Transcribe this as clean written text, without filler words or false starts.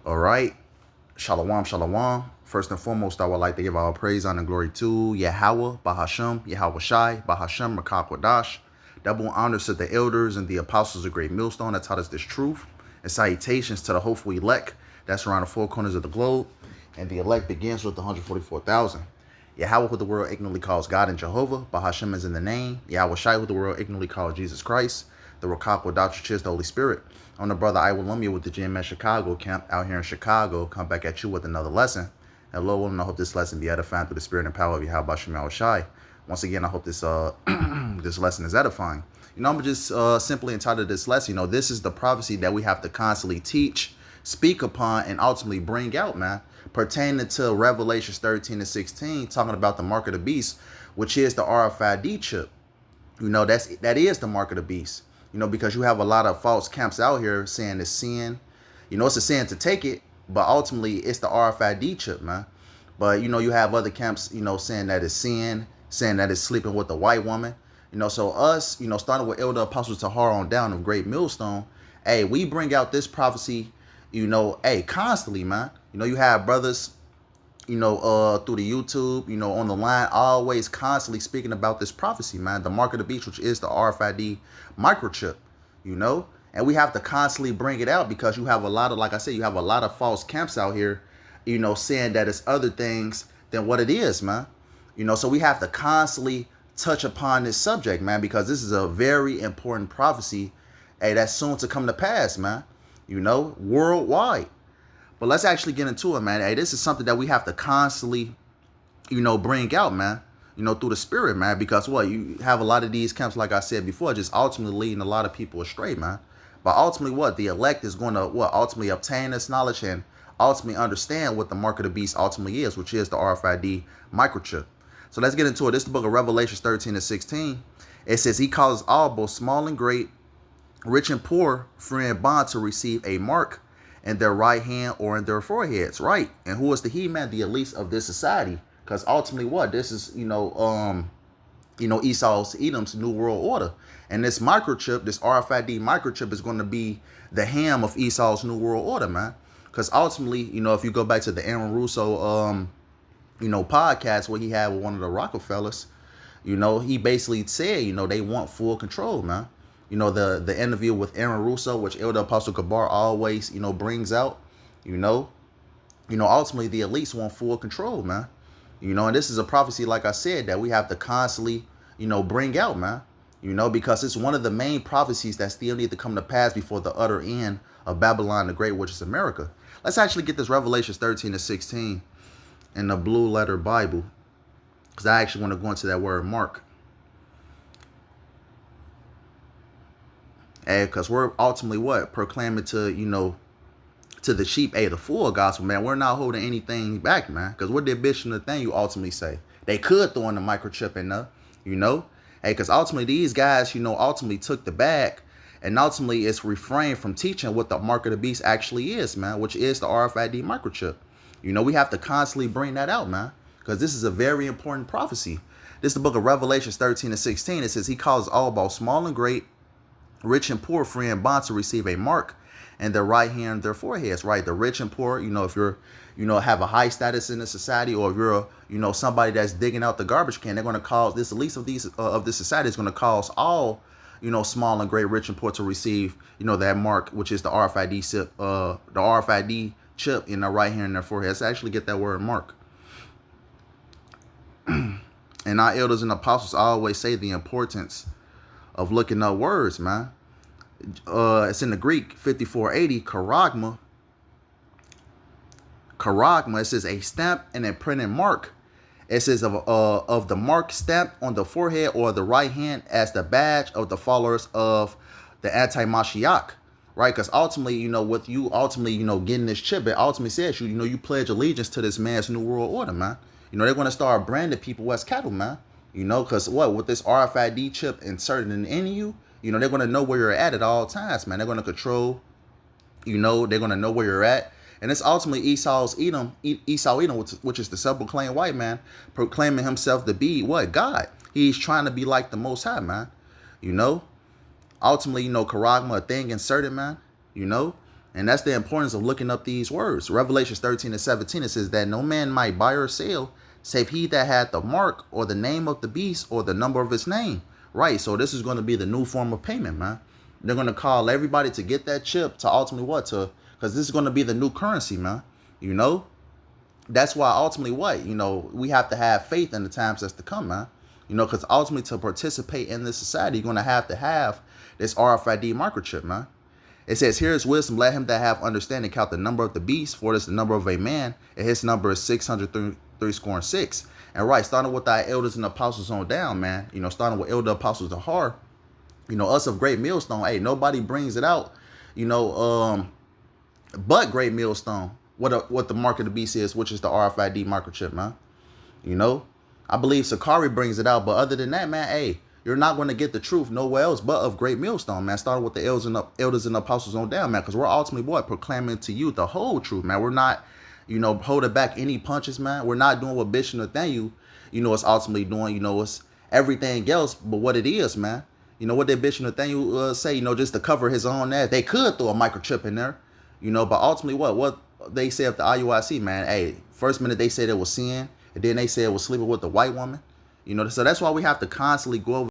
All right. Shalom, shalom. First and foremost, I would like to give all praise, honor, and glory to YAHAWAH, BAHASHAM, YAHAWASHI, BAHASHAM, Rakakwadash. Double honors to the elders and the apostles of Great Millstone that taught us this truth. And salutations to the hopeful elect that's around the four corners of the globe. And the elect begins with the 144,000. YAHAWAH, who the world ignorantly calls God and Jehovah. BAHASHAM is in the name. YAHAWASHI, who the world ignorantly calls Jesus Christ. The Rakakwadash, which is the Holy Spirit. I'm the brother Iwalumia with the GMS Chicago camp out here in Chicago. Come back at you with another lesson. And Lord willing, I hope this lesson be edifying through the spirit and power of YAHAWASHI. Once again, I hope this this lesson is edifying. I'm just simply entitled this lesson. This is the prophecy that we have to constantly teach, speak upon, and ultimately bring out, man, pertaining to Revelations 13 and 16, talking about the mark of the beast, which is the RFID chip. That is the mark of the beast. Because you have a lot of false camps out here saying it's sin. It's a sin to take it, but ultimately it's the RFID chip, man. But, you have other camps, saying that it's sin, saying that it's sleeping with a white woman. So us, starting with Elder Apostle Tahar on down of Great Millstone, hey, we bring out this prophecy, constantly, man. You have brothers, through the YouTube, on the line, always constantly speaking about this prophecy, man, the mark of the beast, which is the RFID microchip, and we have to constantly bring it out because you have a lot of, like I said, you have a lot of false camps out here, saying that it's other things than what it is, man. So we have to constantly touch upon this subject, man, because this is a very important prophecy, hey, that's soon to come to pass, man, worldwide. But let's actually get into it, man. Hey, this is something that we have to constantly, bring out, man, through the spirit, man, because you have a lot of these camps, like I said before, just ultimately leading a lot of people astray, man. But ultimately the elect is going to, ultimately obtain this knowledge and ultimately understand what the mark of the beast ultimately is, which is the RFID microchip. So let's get into it. This is the book of Revelation 13 and 16. It says, he causes all, both small and great, rich and poor, free and bond, to receive a mark in their right hand or in their foreheads, right? And who is the he-man? The elites of this society. Because ultimately this is, Esau's, Edom's new world order. And this microchip, this RFID microchip, is going to be the ham of Esau's new world order, man. Because ultimately, if you go back to the Aaron Russo, podcast where he had with one of the Rockefellers, he basically said, they want full control, man. The interview with Aaron Russo, which Elder Apostle Kabar always, brings out, ultimately the elites want full control, man. And this is a prophecy, like I said, that we have to constantly, bring out, man. Because it's one of the main prophecies that still need to come to pass before the utter end of Babylon the Great, which is America. Let's actually get this Revelation 13 to 16 in the Blue Letter Bible, because I actually want to go into that word mark. Because we're ultimately proclaiming to, to the sheep, the full gospel, man. We're not holding anything back, man. Because what did Bishop Nathaniel ultimately say? They could throw in the microchip in there, because ultimately these guys, ultimately took the bag, and ultimately it's refrained from teaching what the mark of the beast actually is, man, which is the RFID microchip. We have to constantly bring that out, man, because this is a very important prophecy. This is the book of Revelation 13 and 16. It says, he causes all, both small and great, rich and poor, free and bond, to receive a mark in their right hand and their foreheads, right? The rich and poor, if you're, have a high status in the society, or if you're, somebody that's digging out the garbage can, they're going to cause this, at least of these, of this society is going to cause all, small and great, rich and poor to receive, that mark, which is the RFID chip in their right hand and their forehead. Let's actually get that word mark. And our elders and apostles always say the importance of looking up words, man. It's in the Greek, 5480, charagma. Charagma, it says a stamp and a printed mark. It says of the mark stamped on the forehead or the right hand as the badge of the followers of the anti-Mashiach, right? Because ultimately, with you ultimately, getting this chip, it ultimately says you pledge allegiance to this man's new world order, man. They're going to start branding people as cattle, man. Because with this RFID chip inserted in you, they're going to know where you're at all times, man. They're going to control, they're going to know where you're at. And it's ultimately Esau Edom, which is the self-proclaimed white man, proclaiming himself to be God. He's trying to be like the Most High, man. Ultimately, charagma, a thing inserted, man. And that's the importance of looking up these words. Revelations 13 and 17, it says that no man might buy or sell, save he that had the mark or the name of the beast or the number of his name. Right, so this is going to be the new form of payment, man. They're going to call everybody to get that chip to ultimately what? Because this is going to be the new currency, man. You know? That's why ultimately what? You know, we have to have faith in the times that's to come, man. You know, because ultimately to participate in this society, you're going to have this RFID microchip, man. It says, here is wisdom, let him that have understanding count the number of the beast, for it is the number of a man, and his number is 636. And right, starting with thy elders and apostles on down, man. You know, starting with elder apostles of Har, you know, us of Great Millstone, hey, nobody brings it out, you know, but Great Millstone, what the mark of the beast is, which is the RFID microchip, man. You know, I believe Sakari brings it out, but other than that, man, hey, you're not going to get the truth nowhere else but of Great Millstone, man. Starting with the elders and apostles on down, man, because we're ultimately what? Proclaiming to you the whole truth, man. We're not, you know, holding back any punches, man. We're not doing what Bishop Nathaniel, you know, is ultimately doing. You know, it's everything else but what it is, man. You know, what did Bishop Nathaniel say, you know, just to cover his own ass? They could throw a microchip in there, you know, but ultimately what they say of the IUIC, man, hey, first minute they said it was sin, and then they said it was sleeping with the white woman. You know, so that's why we have to constantly go over